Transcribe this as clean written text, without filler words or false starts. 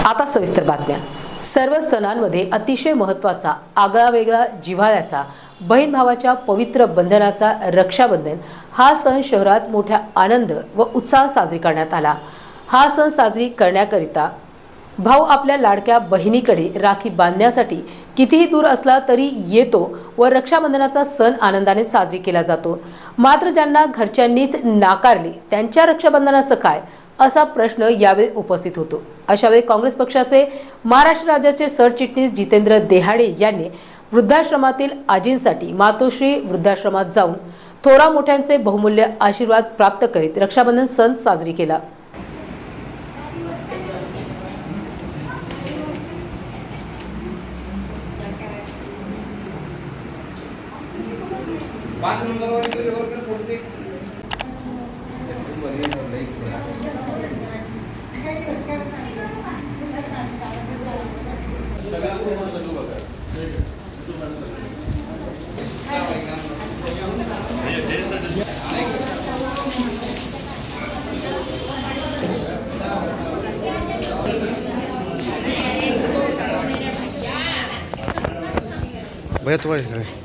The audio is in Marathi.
आता सविस्तर बातम्या। सर्व सणांमध्ये अतिशय महत्त्वाचा आगळावेगळा जिव्हाळ्याचा बहीण भावाच्या पवित्र बंधनाचा रक्षाबंधन हा सण शहरात मोठ्या आनंद व उत्साहात साजरी करण्यात आला। हा सण साजरी करण्याकरिता भाऊ आपल्या लाडक्या बहिणीकडे राखी बांधण्यासाठी कितीही दूर असला तरी येतो व रक्षाबंधनाचा सण आनंदाने साजरी केला जातो। मात्र ज्यांना घरच्यांनीच नाकारले त्यांच्या रक्षाबंधनाचं काय असा प्रश्न यावेळी उपस्थित होतो। अशावेळी काँग्रेस पक्षाचे महाराष्ट्र राज्याचे सरचिटणीस जितेंद्र देहाडे यांनी वृद्धाश्रमातील आजींसाठी मातोश्री वृद्धाश्रमात जाऊन थोरा मोठ्यांचे बहुमूल्य आशीर्वाद प्राप्त करीत रक्षाबंधन सण साजरी केला। भैया तो